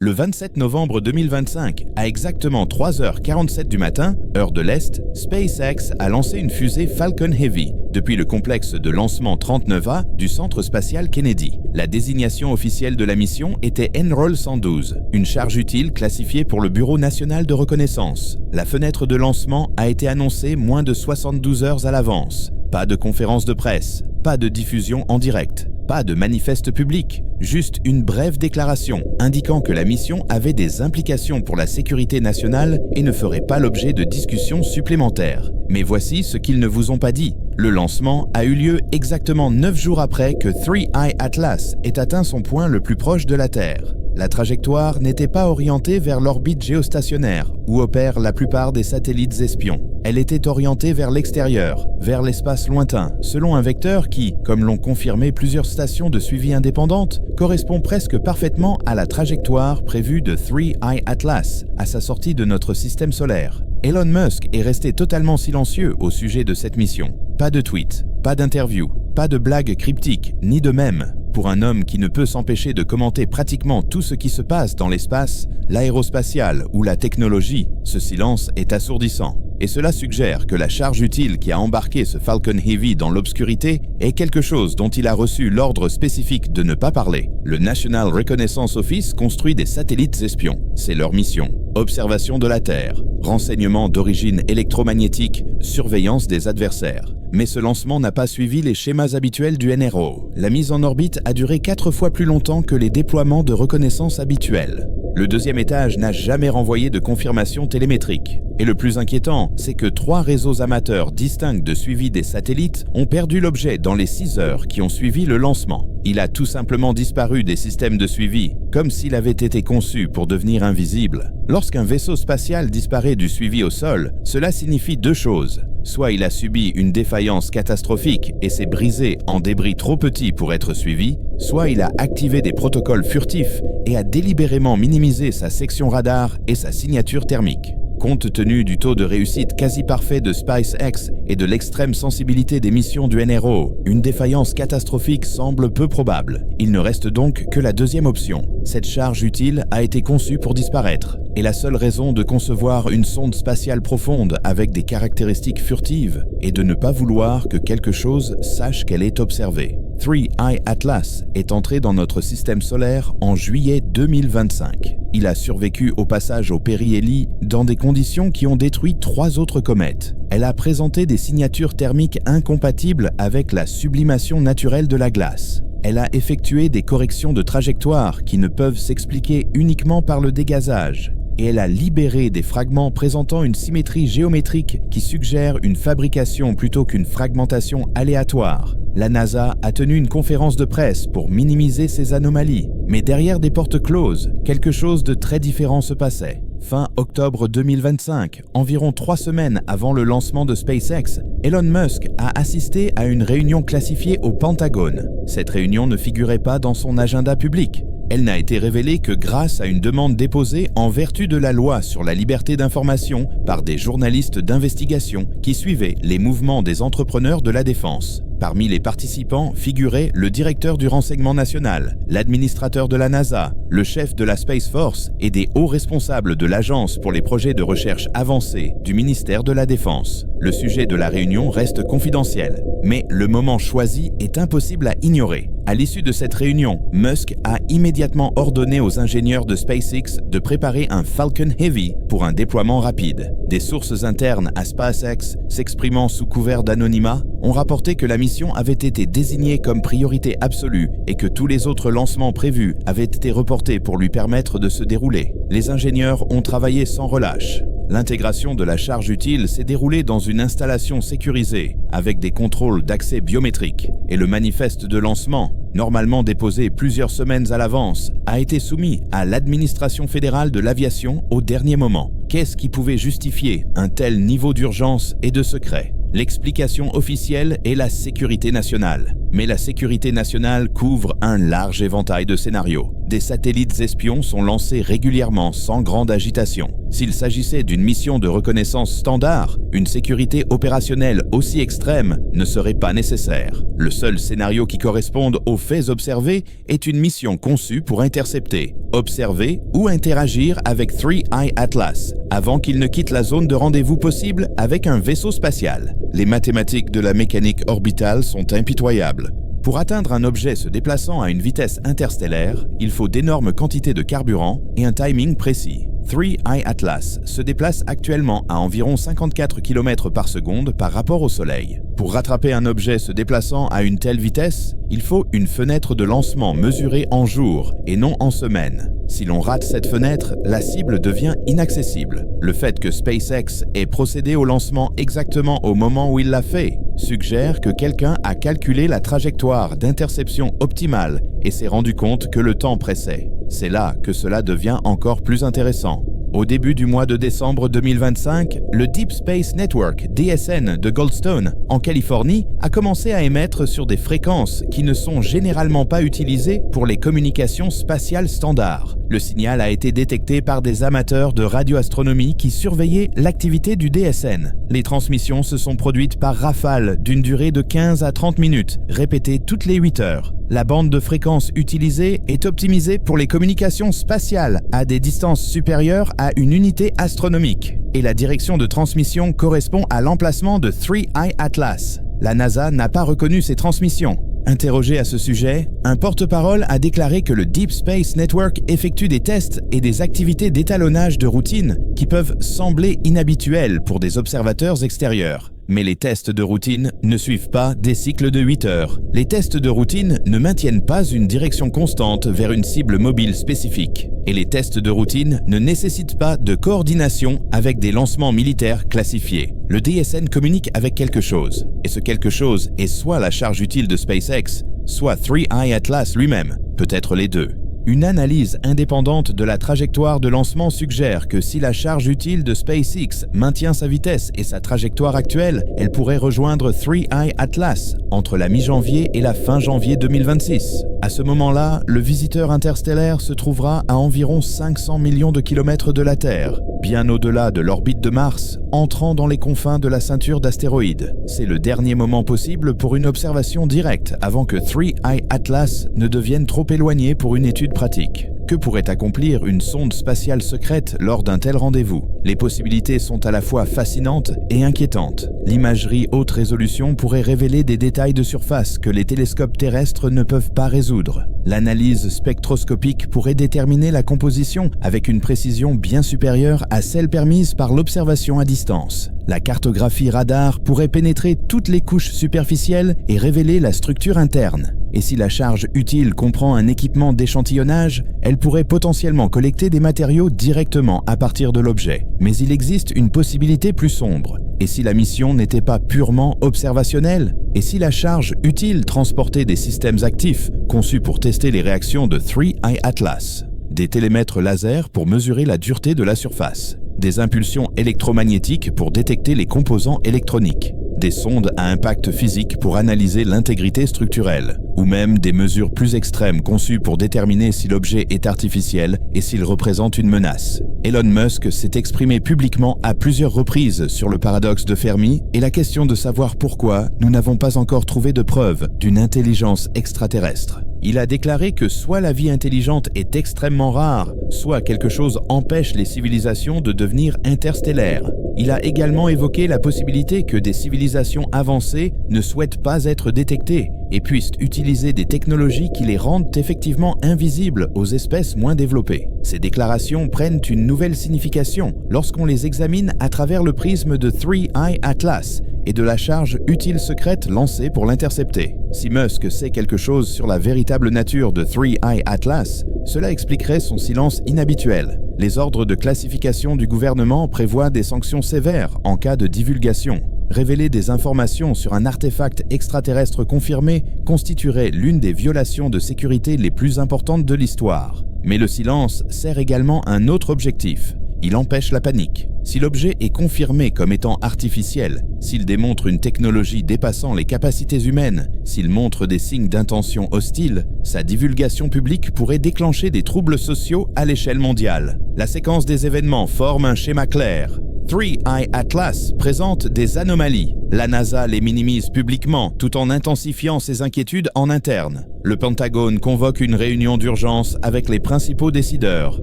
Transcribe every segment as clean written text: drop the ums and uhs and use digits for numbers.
Le 27 novembre 2025, à exactement 3h47 du matin, heure de l'Est, SpaceX a lancé une fusée Falcon Heavy depuis le complexe de lancement 39A du Centre spatial Kennedy. La désignation officielle de la mission était Enroll 112, une charge utile classifiée pour le Bureau national de reconnaissance. La fenêtre de lancement a été annoncée moins de 72 heures à l'avance. Pas de conférence de presse, pas de diffusion en direct. Pas de manifeste public, juste une brève déclaration indiquant que la mission avait des implications pour la sécurité nationale et ne ferait pas l'objet de discussions supplémentaires. Mais voici ce qu'ils ne vous ont pas dit. Le lancement a eu lieu exactement 9 jours après que 3I Atlas ait atteint son point le plus proche de la Terre. La trajectoire n'était pas orientée vers l'orbite géostationnaire, où opèrent la plupart des satellites espions. Elle était orientée vers l'extérieur, vers l'espace lointain, selon un vecteur qui, comme l'ont confirmé plusieurs stations de suivi indépendantes, correspond presque parfaitement à la trajectoire prévue de 3I Atlas à sa sortie de notre système solaire. Elon Musk est resté totalement silencieux au sujet de cette mission. Pas de tweet, pas d'interview, pas de blagues cryptiques, ni de mèmes. Pour un homme qui ne peut s'empêcher de commenter pratiquement tout ce qui se passe dans l'espace, l'aérospatial ou la technologie, ce silence est assourdissant. Et cela suggère que la charge utile qui a embarqué ce Falcon Heavy dans l'obscurité est quelque chose dont il a reçu l'ordre spécifique de ne pas parler. Le National Reconnaissance Office construit des satellites espions. C'est leur mission. Observation de la Terre, renseignements d'origine électromagnétique, surveillance des adversaires. Mais ce lancement n'a pas suivi les schémas habituels du NRO. La mise en orbite a duré 4 fois plus longtemps que les déploiements de reconnaissance habituels. Le deuxième étage n'a jamais renvoyé de confirmation télémétrique. Et le plus inquiétant, c'est que 3 réseaux amateurs distincts de suivi des satellites ont perdu l'objet dans les 6 heures qui ont suivi le lancement. Il a tout simplement disparu des systèmes de suivi, comme s'il avait été conçu pour devenir invisible. Lorsqu'un vaisseau spatial disparaît du suivi au sol, cela signifie 2 choses. Soit il a subi une défaillance catastrophique et s'est brisé en débris trop petits pour être suivi, soit il a activé des protocoles furtifs et a délibérément minimisé sa section radar et sa signature thermique. Compte tenu du taux de réussite quasi parfait de SpaceX et de l'extrême sensibilité des missions du NRO, une défaillance catastrophique semble peu probable. Il ne reste donc que la deuxième option. Cette charge utile a été conçue pour disparaître. Et la seule raison de concevoir une sonde spatiale profonde avec des caractéristiques furtives est de ne pas vouloir que quelque chose sache qu'elle est observée. 3I Atlas est entré dans notre système solaire en juillet 2025. Il a survécu au passage au périhélie dans des conditions qui ont détruit 3 autres comètes. Elle a présenté des signatures thermiques incompatibles avec la sublimation naturelle de la glace. Elle a effectué des corrections de trajectoire qui ne peuvent s'expliquer uniquement par le dégazage. Et elle a libéré des fragments présentant une symétrie géométrique qui suggère une fabrication plutôt qu'une fragmentation aléatoire. La NASA a tenu une conférence de presse pour minimiser ces anomalies, mais derrière des portes closes, quelque chose de très différent se passait. Fin octobre 2025, environ 3 semaines avant le lancement de SpaceX, Elon Musk a assisté à une réunion classifiée au Pentagone. Cette réunion ne figurait pas dans son agenda public. Elle n'a été révélée que grâce à une demande déposée en vertu de la loi sur la liberté d'information par des journalistes d'investigation qui suivaient les mouvements des entrepreneurs de la défense. Parmi les participants figuraient le directeur du renseignement national, l'administrateur de la NASA, le chef de la Space Force et des hauts responsables de l'Agence pour les projets de recherche avancés du ministère de la Défense. Le sujet de la réunion reste confidentiel, mais le moment choisi est impossible à ignorer. À l'issue de cette réunion, Musk a immédiatement ordonné aux ingénieurs de SpaceX de préparer un Falcon Heavy pour un déploiement rapide. Des sources internes à SpaceX, s'exprimant sous couvert d'anonymat, ont rapporté que la mission avait été désignée comme priorité absolue et que tous les autres lancements prévus avaient été reportés pour lui permettre de se dérouler. Les ingénieurs ont travaillé sans relâche. L'intégration de la charge utile s'est déroulée dans une installation sécurisée, avec des contrôles d'accès biométriques, et le manifeste de lancement, normalement déposé plusieurs semaines à l'avance, a été soumis à l'administration fédérale de l'aviation au dernier moment. Qu'est-ce qui pouvait justifier un tel niveau d'urgence et de secret ? L'explication officielle est la sécurité nationale. Mais la sécurité nationale couvre un large éventail de scénarios. des satellites espions sont lancés régulièrement sans grande agitation. S'il s'agissait d'une mission de reconnaissance standard, une sécurité opérationnelle aussi extrême ne serait pas nécessaire. Le seul scénario qui corresponde aux faits observés est une mission conçue pour intercepter, observer ou interagir avec 3i Atlas avant qu'il ne quitte la zone de rendez-vous possible avec un vaisseau spatial. Les mathématiques de la mécanique orbitale sont impitoyables. Pour atteindre un objet se déplaçant à une vitesse interstellaire, il faut d'énormes quantités de carburant et un timing précis. 3i Atlas se déplace actuellement à environ 54 km par seconde par rapport au Soleil. Pour rattraper un objet se déplaçant à une telle vitesse, il faut une fenêtre de lancement mesurée en jours et non en semaines. Si l'on rate cette fenêtre, la cible devient inaccessible. Le fait que SpaceX ait procédé au lancement exactement au moment où il l'a fait suggère que quelqu'un a calculé la trajectoire d'interception optimale et s'est rendu compte que le temps pressait. C'est là que cela devient encore plus intéressant. Au début du mois de décembre 2025, le Deep Space Network, DSN, de Goldstone, en Californie, a commencé à émettre sur des fréquences qui ne sont généralement pas utilisées pour les communications spatiales standards. Le signal a été détecté par des amateurs de radioastronomie qui surveillaient l'activité du DSN. Les transmissions se sont produites par rafales d'une durée de 15 à 30 minutes, répétées toutes les 8 heures. La bande de fréquences utilisée est optimisée pour les communications spatiales à des distances supérieures à une unité astronomique. Et la direction de transmission correspond à l'emplacement de 3i Atlas. La NASA n'a pas reconnu ces transmissions. Interrogé à ce sujet, un porte-parole a déclaré que le Deep Space Network effectue des tests et des activités d'étalonnage de routine qui peuvent sembler inhabituelles pour des observateurs extérieurs. Mais les tests de routine ne suivent pas des cycles de 8 heures. Les tests de routine ne maintiennent pas une direction constante vers une cible mobile spécifique. Et les tests de routine ne nécessitent pas de coordination avec des lancements militaires classifiés. Le DSN communique avec quelque chose. Et ce quelque chose est soit la charge utile de SpaceX, soit 3i Atlas lui-même, peut-être les deux. Une analyse indépendante de la trajectoire de lancement suggère que si la charge utile de SpaceX maintient sa vitesse et sa trajectoire actuelle, elle pourrait rejoindre 3i Atlas entre la mi-janvier et la fin janvier 2026. À ce moment-là, le visiteur interstellaire se trouvera à environ 500 millions de kilomètres de la Terre, bien au-delà de l'orbite de Mars, entrant dans les confins de la ceinture d'astéroïdes. C'est le dernier moment possible pour une observation directe avant que 3i Atlas ne devienne trop éloigné pour une étude pratique. Que pourrait accomplir une sonde spatiale secrète lors d'un tel rendez-vous? Les possibilités sont à la fois fascinantes et inquiétantes. L'imagerie haute résolution pourrait révéler des détails de surface que les télescopes terrestres ne peuvent pas résoudre. L'analyse spectroscopique pourrait déterminer la composition avec une précision bien supérieure à celle permise par l'observation à distance. La cartographie radar pourrait pénétrer toutes les couches superficielles et révéler la structure interne. Et si la charge utile comprend un équipement d'échantillonnage, elle pourrait potentiellement collecter des matériaux directement à partir de l'objet. Mais il existe une possibilité plus sombre. Et si la mission n'était pas purement observationnelle? Et si la charge utile transportait des systèmes actifs conçus pour tester les réactions de 3i Atlas? Des télémètres laser pour mesurer la dureté de la surface, des impulsions électromagnétiques pour détecter les composants électroniques, des sondes à impact physique pour analyser l'intégrité structurelle, ou même des mesures plus extrêmes conçues pour déterminer si l'objet est artificiel et s'il représente une menace. Elon Musk s'est exprimé publiquement à plusieurs reprises sur le paradoxe de Fermi et la question de savoir pourquoi nous n'avons pas encore trouvé de preuve d'une intelligence extraterrestre. Il a déclaré que soit la vie intelligente est extrêmement rare, soit quelque chose empêche les civilisations de devenir interstellaires. Il a également évoqué la possibilité que des civilisations avancées ne souhaitent pas être détectées et puissent utiliser des technologies qui les rendent effectivement invisibles aux espèces moins développées. Ces déclarations prennent une nouvelle signification lorsqu'on les examine à travers le prisme de 3i Atlas et de la charge utile secrète lancée pour l'intercepter. Si Musk sait quelque chose sur la véritable nature de 3i Atlas, cela expliquerait son silence inhabituel. Les ordres de classification du gouvernement prévoient des sanctions sévères en cas de divulgation. Révéler des informations sur un artefact extraterrestre confirmé constituerait l'une des violations de sécurité les plus importantes de l'histoire. Mais le silence sert également un autre objectif. il empêche la panique. Si l'objet est confirmé comme étant artificiel, s'il démontre une technologie dépassant les capacités humaines, s'il montre des signes d'intention hostile, sa divulgation publique pourrait déclencher des troubles sociaux à l'échelle mondiale. La séquence des événements forme un schéma clair. 3I Atlas présente des anomalies. La NASA les minimise publiquement tout en intensifiant ses inquiétudes en interne. Le Pentagone convoque une réunion d'urgence avec les principaux décideurs.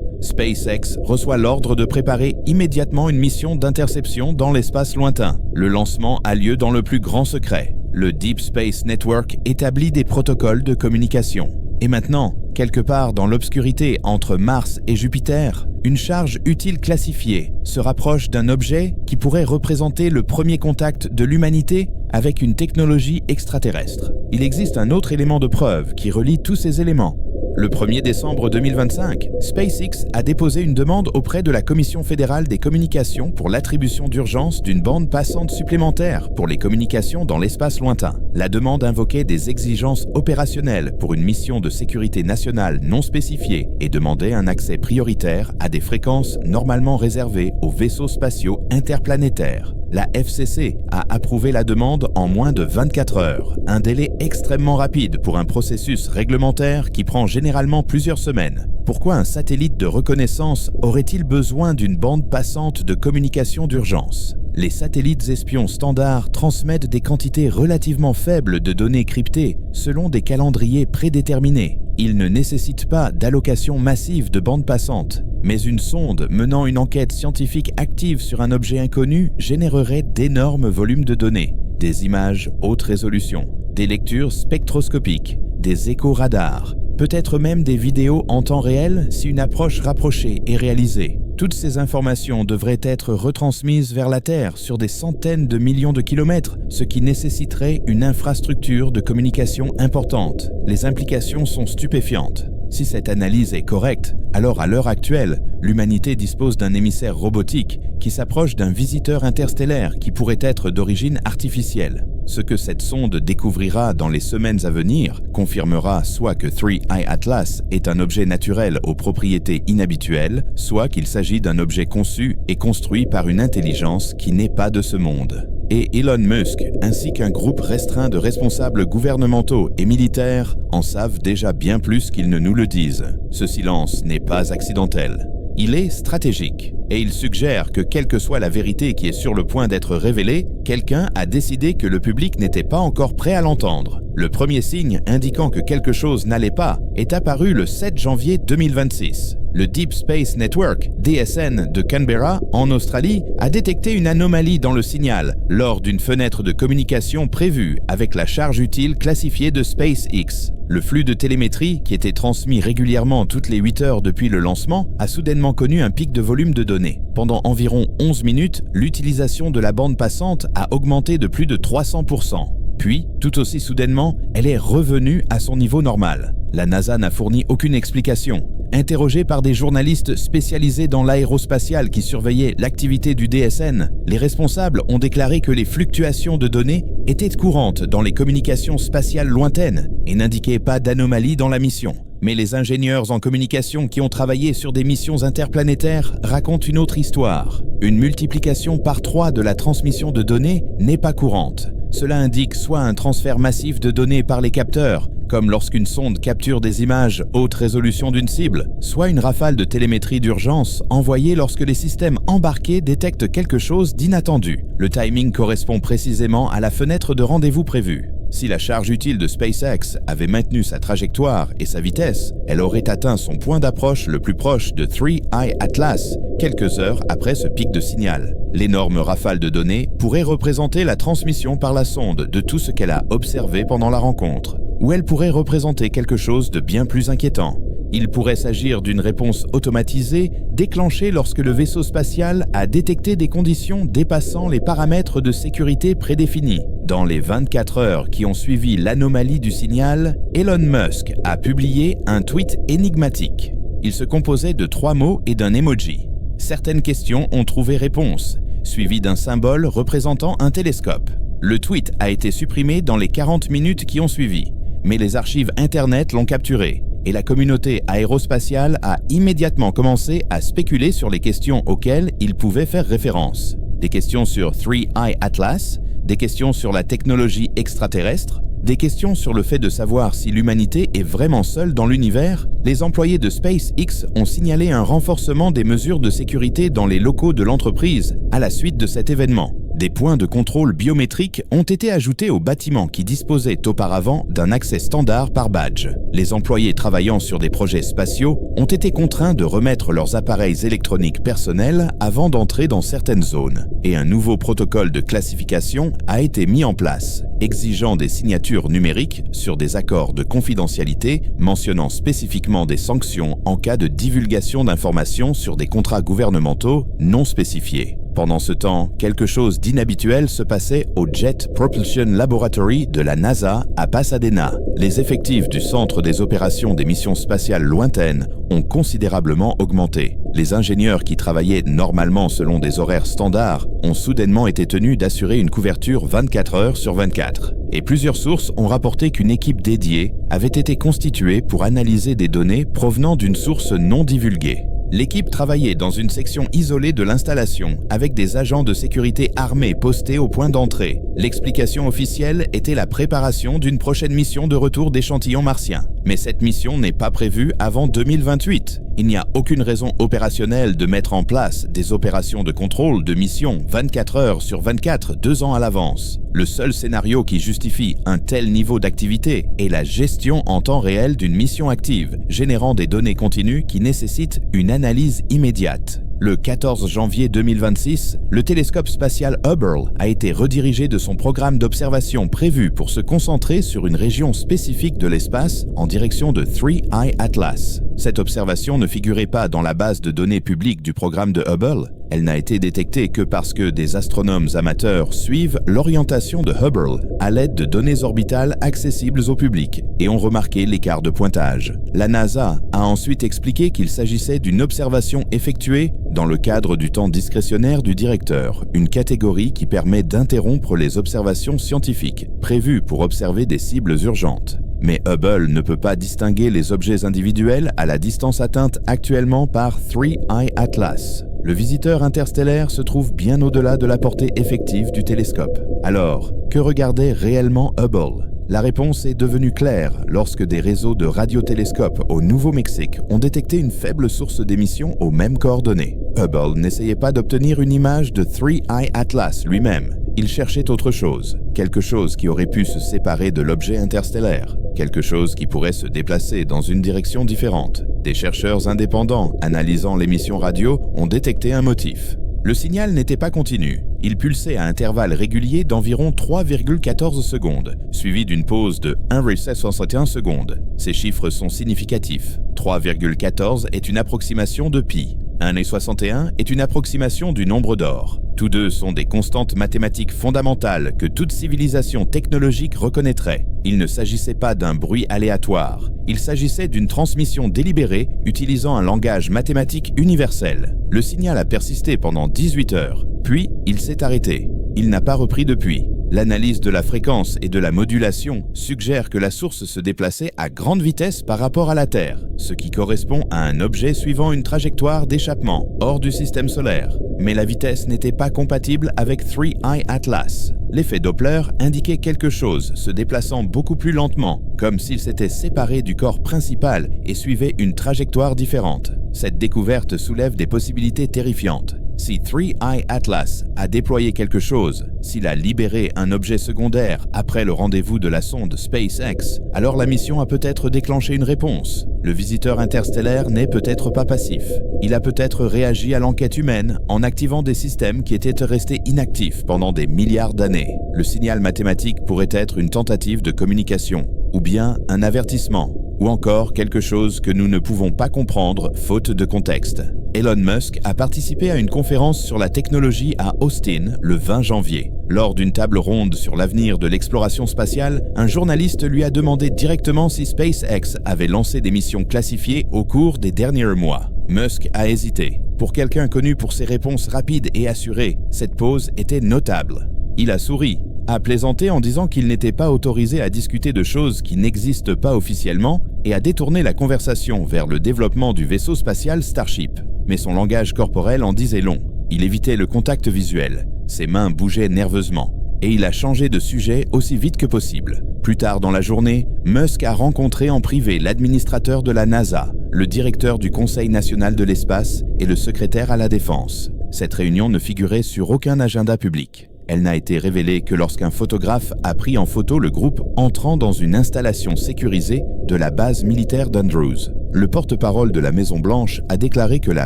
SpaceX reçoit l'ordre de préparer immédiatement une mission d'interception dans l'espace lointain. Le lancement a lieu dans le plus grand secret. Le Deep Space Network établit des protocoles de communication. Et maintenant, quelque part dans l'obscurité entre Mars et Jupiter, une charge utile classifiée se rapproche d'un objet qui pourrait représenter le premier contact de l'humanité avec une technologie extraterrestre. Il existe un autre élément de preuve qui relie tous ces éléments. Le 1er décembre 2025, SpaceX a déposé une demande auprès de la Commission fédérale des communications pour l'attribution d'urgence d'une bande passante supplémentaire pour les communications dans l'espace lointain. La demande invoquait des exigences opérationnelles pour une mission de sécurité nationale non spécifiée et demandait un accès prioritaire à des fréquences normalement réservées aux vaisseaux spatiaux interplanétaires. La FCC a approuvé la demande en moins de 24 heures, un délai extrêmement rapide pour un processus réglementaire qui prend généralement plusieurs semaines. Pourquoi un satellite de reconnaissance aurait-il besoin d'une bande passante de communication d'urgence ? Les satellites espions standards transmettent des quantités relativement faibles de données cryptées selon des calendriers prédéterminés. Ils ne nécessitent pas d'allocation massive de bandes passantes, mais une sonde menant une enquête scientifique active sur un objet inconnu générerait d'énormes volumes de données, des images haute résolution, des lectures spectroscopiques, des écho-radars, peut-être même des vidéos en temps réel si une approche rapprochée est réalisée. Toutes ces informations devraient être retransmises vers la Terre sur des centaines de millions de kilomètres, ce qui nécessiterait une infrastructure de communication importante. Les implications sont stupéfiantes. Si cette analyse est correcte, alors à l'heure actuelle, l'humanité dispose d'un émissaire robotique qui s'approche d'un visiteur interstellaire qui pourrait être d'origine artificielle. Ce que cette sonde découvrira dans les semaines à venir confirmera soit que 3I Atlas est un objet naturel aux propriétés inhabituelles, soit qu'il s'agit d'un objet conçu et construit par une intelligence qui n'est pas de ce monde. Et Elon Musk, ainsi qu'un groupe restreint de responsables gouvernementaux et militaires, en savent déjà bien plus qu'ils ne nous le disent. Ce silence n'est pas accidentel. Il est stratégique, et il suggère que quelle que soit la vérité qui est sur le point d'être révélée, quelqu'un a décidé que le public n'était pas encore prêt à l'entendre. Le premier signe indiquant que quelque chose n'allait pas est apparu le 7 janvier 2026. Le Deep Space Network, DSN, de Canberra, en Australie, a détecté une anomalie dans le signal lors d'une fenêtre de communication prévue avec la charge utile classifiée de SpaceX. Le flux de télémétrie, qui était transmis régulièrement toutes les 8 heures depuis le lancement, a soudainement connu un pic de volume de données. Pendant environ 11 minutes, l'utilisation de la bande passante a augmenté de plus de 300%. Puis, tout aussi soudainement, elle est revenue à son niveau normal. La NASA n'a fourni aucune explication. Interrogés par des journalistes spécialisés dans l'aérospatiale qui surveillaient l'activité du DSN, les responsables ont déclaré que les fluctuations de données étaient courantes dans les communications spatiales lointaines et n'indiquaient pas d'anomalie dans la mission. Mais les ingénieurs en communication qui ont travaillé sur des missions interplanétaires racontent une autre histoire. Une multiplication par 3 de la transmission de données n'est pas courante. Cela indique soit un transfert massif de données par les capteurs, comme lorsqu'une sonde capture des images haute résolution d'une cible, soit une rafale de télémétrie d'urgence envoyée lorsque les systèmes embarqués détectent quelque chose d'inattendu. Le timing correspond précisément à la fenêtre de rendez-vous prévue. Si la charge utile de SpaceX avait maintenu sa trajectoire et sa vitesse, elle aurait atteint son point d'approche le plus proche de 3I Atlas quelques heures après ce pic de signal. L'énorme rafale de données pourrait représenter la transmission par la sonde de tout ce qu'elle a observé pendant la rencontre, ou elle pourrait représenter quelque chose de bien plus inquiétant. Il pourrait s'agir d'une réponse automatisée déclenchée lorsque le vaisseau spatial a détecté des conditions dépassant les paramètres de sécurité prédéfinis. Dans les 24 heures qui ont suivi l'anomalie du signal, Elon Musk a publié un tweet énigmatique. Il se composait de 3 mots et d'un emoji. Certaines questions ont trouvé réponse, suivies d'un symbole représentant un télescope. Le tweet a été supprimé dans les 40 minutes qui ont suivi, mais les archives Internet l'ont capturé. et la communauté aérospatiale a immédiatement commencé à spéculer sur les questions auxquelles il pouvait faire référence. Des questions sur 3I Atlas, des questions sur la technologie extraterrestre, des questions sur le fait de savoir si l'humanité est vraiment seule dans l'univers. Les employés de SpaceX ont signalé un renforcement des mesures de sécurité dans les locaux de l'entreprise à la suite de cet événement. Des points de contrôle biométriques ont été ajoutés au bâtiment qui disposait auparavant d'un accès standard par badge. Les employés travaillant sur des projets spatiaux ont été contraints de remettre leurs appareils électroniques personnels avant d'entrer dans certaines zones. Et un nouveau protocole de classification a été mis en place, exigeant des signatures numériques sur des accords de confidentialité mentionnant spécifiquement des sanctions en cas de divulgation d'informations sur des contrats gouvernementaux non spécifiés. Pendant ce temps, quelque chose d'inhabituel se passait au Jet Propulsion Laboratory de la NASA à Pasadena. Les effectifs du Centre des opérations des missions spatiales lointaines ont considérablement augmenté. Les ingénieurs qui travaillaient normalement selon des horaires standards ont soudainement été tenus d'assurer une couverture 24 heures sur 24. Et plusieurs sources ont rapporté qu'une équipe dédiée avait été constituée pour analyser des données provenant d'une source non divulguée. L'équipe travaillait dans une section isolée de l'installation, avec des agents de sécurité armés postés au point d'entrée. L'explication officielle était la préparation d'une prochaine mission de retour d'échantillons martiens. Mais cette mission n'est pas prévue avant 2028. Il n'y a aucune raison opérationnelle de mettre en place des opérations de contrôle de mission 24 heures sur 24, 2 ans à l'avance. Le seul scénario qui justifie un tel niveau d'activité est la gestion en temps réel d'une mission active, générant des données continues qui nécessitent une analyse immédiate. Le 14 janvier 2026, le télescope spatial Hubble a été redirigé de son programme d'observation prévu pour se concentrer sur une région spécifique de l'espace en direction de 3I Atlas. Cette observation ne figurait pas dans la base de données publique du programme de Hubble. Elle n'a été détectée que parce que des astronomes amateurs suivent l'orientation de Hubble à l'aide de données orbitales accessibles au public et ont remarqué l'écart de pointage. La NASA a ensuite expliqué qu'il s'agissait d'une observation effectuée dans le cadre du temps discrétionnaire du directeur, une catégorie qui permet d'interrompre les observations scientifiques prévues pour observer des cibles urgentes. Mais Hubble ne peut pas distinguer les objets individuels à la distance atteinte actuellement par 3I Atlas. Le visiteur interstellaire se trouve bien au-delà de la portée effective du télescope. Alors, que regardait réellement Hubble ? La réponse est devenue claire lorsque des réseaux de radiotélescopes au Nouveau-Mexique ont détecté une faible source d'émission aux mêmes coordonnées. Hubble n'essayait pas d'obtenir une image de 3I Atlas lui-même. Il cherchait autre chose, quelque chose qui aurait pu se séparer de l'objet interstellaire, quelque chose qui pourrait se déplacer dans une direction différente. Des chercheurs indépendants analysant l'émission radio ont détecté un motif. Le signal n'était pas continu. Il pulsait à intervalles réguliers d'environ 3,14 secondes, suivi d'une pause de 1,61 secondes. Ces chiffres sont significatifs. 3,14 est une approximation de pi. 1,61 est une approximation du nombre d'or. Tous deux sont des constantes mathématiques fondamentales que toute civilisation technologique reconnaîtrait. Il ne s'agissait pas d'un bruit aléatoire. Il s'agissait d'une transmission délibérée utilisant un langage mathématique universel. Le signal a persisté pendant 18 heures, puis il s'est arrêté. Il n'a pas repris depuis. L'analyse de la fréquence et de la modulation suggère que la source se déplaçait à grande vitesse par rapport à la Terre, ce qui correspond à un objet suivant une trajectoire d'échappement hors du système solaire. Mais la vitesse n'était pas compatible avec 3I Atlas. L'effet Doppler indiquait quelque chose se déplaçant beaucoup plus lentement, comme s'il s'était séparé du corps principal et suivait une trajectoire différente. Cette découverte soulève des possibilités terrifiantes. Si 3I Atlas a déployé quelque chose, s'il a libéré un objet secondaire après le rendez-vous de la sonde SpaceX, alors la mission a peut-être déclenché une réponse. Le visiteur interstellaire n'est peut-être pas passif. Il a peut-être réagi à l'enquête humaine en activant des systèmes qui étaient restés inactifs pendant des milliards d'années. Le signal mathématique pourrait être une tentative de communication, ou bien un avertissement, ou encore quelque chose que nous ne pouvons pas comprendre faute de contexte. Elon Musk a participé à une conférence sur la technologie à Austin le 20 janvier. Lors d'une table ronde sur l'avenir de l'exploration spatiale, un journaliste lui a demandé directement si SpaceX avait lancé des missions classifiées au cours des derniers mois. Musk a hésité. Pour quelqu'un connu pour ses réponses rapides et assurées, cette pause était notable. Il a souri. « a plaisanté en disant qu'il n'était pas autorisé à discuter de choses qui n'existent pas officiellement et a détourné la conversation vers le développement du vaisseau spatial Starship. Mais son langage corporel en disait long. Il évitait le contact visuel, ses mains bougeaient nerveusement, et il a changé de sujet aussi vite que possible. Plus tard dans la journée, Musk a rencontré en privé l'administrateur de la NASA, le directeur du Conseil national de l'espace et le secrétaire à la défense. Cette réunion ne figurait sur aucun agenda public. Elle n'a été révélée que lorsqu'un photographe a pris en photo le groupe entrant dans une installation sécurisée de la base militaire d'Andrews. Le porte-parole de la Maison-Blanche a déclaré que la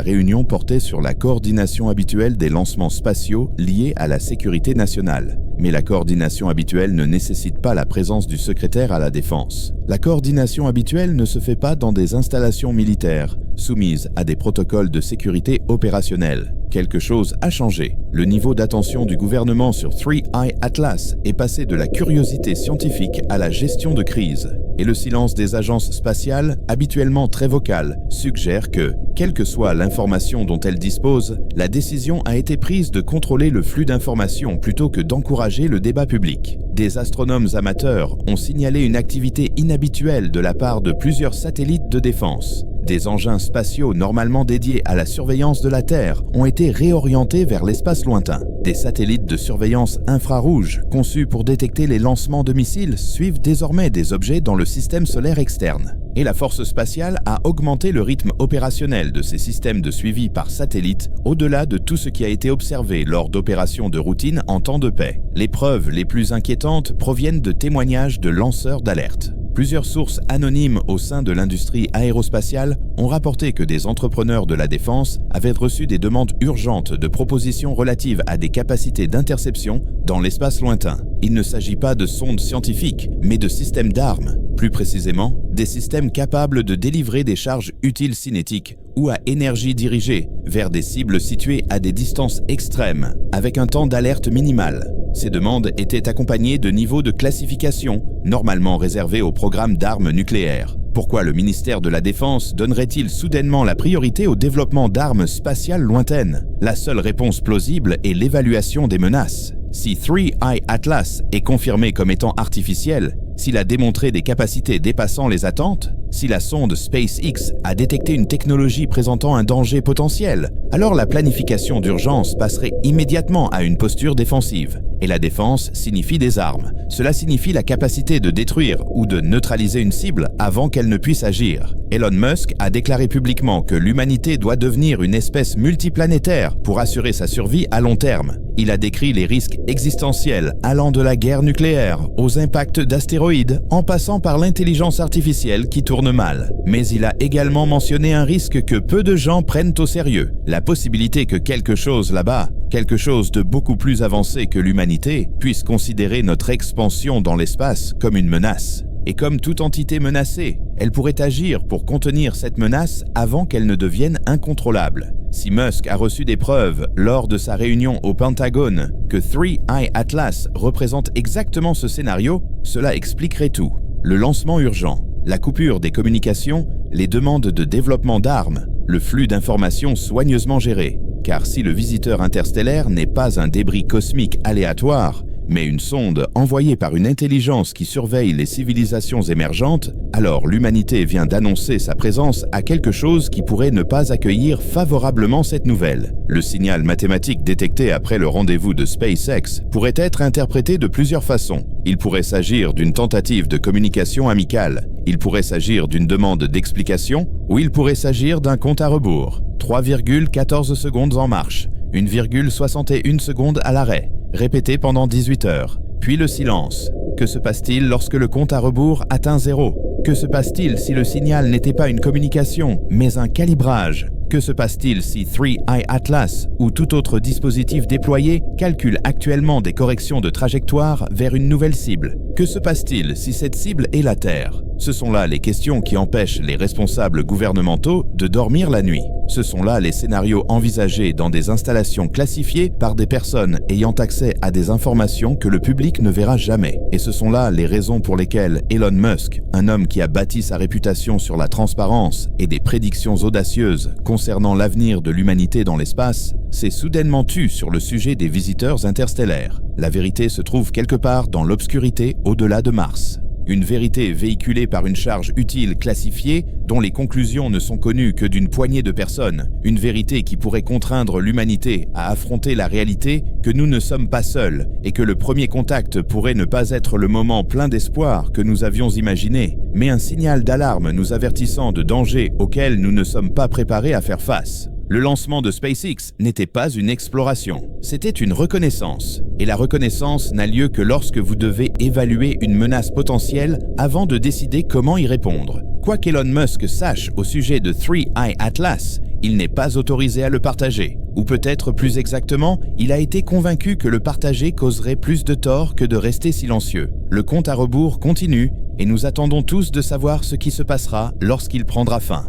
réunion portait sur la coordination habituelle des lancements spatiaux liés à la sécurité nationale. Mais la coordination habituelle ne nécessite pas la présence du secrétaire à la défense. La coordination habituelle ne se fait pas dans des installations militaires, soumises à des protocoles de sécurité opérationnels. Quelque chose a changé. Le niveau d'attention du gouvernement sur 3I Atlas est passé de la curiosité scientifique à la gestion de crise. Et le silence des agences spatiales, habituellement très vocal, suggère que, quelle que soit l'information dont elles disposent, la décision a été prise de contrôler le flux d'informations plutôt que d'encourager le débat public. Des astronomes amateurs ont signalé une activité inhabituelle de la part de plusieurs satellites de défense. Des engins spatiaux normalement dédiés à la surveillance de la Terre ont été réorientés vers l'espace lointain. Des satellites de surveillance infrarouge conçus pour détecter les lancements de missiles suivent désormais des objets dans le système solaire externe. Et la force spatiale a augmenté le rythme opérationnel de ces systèmes de suivi par satellite au-delà de tout ce qui a été observé lors d'opérations de routine en temps de paix. Les preuves les plus inquiétantes proviennent de témoignages de lanceurs d'alerte. Plusieurs sources anonymes au sein de l'industrie aérospatiale ont rapporté que des entrepreneurs de la défense avaient reçu des demandes urgentes de propositions relatives à des capacités d'interception dans l'espace lointain. Il ne s'agit pas de sondes scientifiques, mais de systèmes d'armes. Plus précisément, des systèmes capables de délivrer des charges utiles cinétiques ou à énergie dirigée vers des cibles situées à des distances extrêmes, avec un temps d'alerte minimal. Ces demandes étaient accompagnées de niveaux de classification, normalement réservés au programme d'armes nucléaires. Pourquoi le ministère de la Défense donnerait-il soudainement la priorité au développement d'armes spatiales lointaines? La seule réponse plausible est l'évaluation des menaces. Si 3I Atlas est confirmé comme étant artificiel, s'il a démontré des capacités dépassant les attentes, si la sonde SpaceX a détecté une technologie présentant un danger potentiel, alors la planification d'urgence passerait immédiatement à une posture défensive. Et la défense signifie des armes. Cela signifie la capacité de détruire ou de neutraliser une cible avant qu'elle ne puisse agir. Elon Musk a déclaré publiquement que l'humanité doit devenir une espèce multiplanétaire pour assurer sa survie à long terme. Il a décrit les risques existentiels allant de la guerre nucléaire aux impacts d'astéroïdes en passant par l'intelligence artificielle qui tourne mal. Mais il a également mentionné un risque que peu de gens prennent au sérieux. La possibilité que quelque chose là-bas, quelque chose de beaucoup plus avancé que l'humanité, puisse considérer notre expansion dans l'espace comme une menace. Et comme toute entité menacée, elle pourrait agir pour contenir cette menace avant qu'elle ne devienne incontrôlable. Si Musk a reçu des preuves lors de sa réunion au Pentagone que 3I Atlas représente exactement ce scénario, cela expliquerait tout. Le lancement urgent, la coupure des communications, les demandes de développement d'armes, le flux d'informations soigneusement géré. Car si le visiteur interstellaire n'est pas un débris cosmique aléatoire, mais une sonde envoyée par une intelligence qui surveille les civilisations émergentes, alors l'humanité vient d'annoncer sa présence à quelque chose qui pourrait ne pas accueillir favorablement cette nouvelle. Le signal mathématique détecté après le rendez-vous de SpaceX pourrait être interprété de plusieurs façons. Il pourrait s'agir d'une tentative de communication amicale, il pourrait s'agir d'une demande d'explication, ou il pourrait s'agir d'un compte à rebours. 3,14 secondes en marche, 1,61 seconde à l'arrêt, répété pendant 18 heures, puis le silence. Que se passe-t-il lorsque le compte à rebours atteint 0? Que se passe-t-il si le signal n'était pas une communication, mais un calibrage? Que se passe-t-il si 3I Atlas ou tout autre dispositif déployé calcule actuellement des corrections de trajectoire vers une nouvelle cible? Que se passe-t-il si cette cible est la Terre? Ce sont là les questions qui empêchent les responsables gouvernementaux de dormir la nuit. Ce sont là les scénarios envisagés dans des installations classifiées par des personnes ayant accès à des informations que le public ne verra jamais. Et ce sont là les raisons pour lesquelles Elon Musk, un homme qui a bâti sa réputation sur la transparence et des prédictions audacieuses concernant l'avenir de l'humanité dans l'espace, s'est soudainement tu sur le sujet des visiteurs interstellaires. La vérité se trouve quelque part dans l'obscurité au-delà de Mars. Une vérité véhiculée par une charge utile classifiée dont les conclusions ne sont connues que d'une poignée de personnes. Une vérité qui pourrait contraindre l'humanité à affronter la réalité que nous ne sommes pas seuls et que le premier contact pourrait ne pas être le moment plein d'espoir que nous avions imaginé, mais un signal d'alarme nous avertissant de dangers auxquels nous ne sommes pas préparés à faire face. Le lancement de SpaceX n'était pas une exploration, c'était une reconnaissance. Et la reconnaissance n'a lieu que lorsque vous devez évaluer une menace potentielle avant de décider comment y répondre. Quoi qu'Elon Musk sache au sujet de 3I Atlas, il n'est pas autorisé à le partager. Ou peut-être plus exactement, il a été convaincu que le partager causerait plus de tort que de rester silencieux. Le compte à rebours continue et nous attendons tous de savoir ce qui se passera lorsqu'il prendra fin.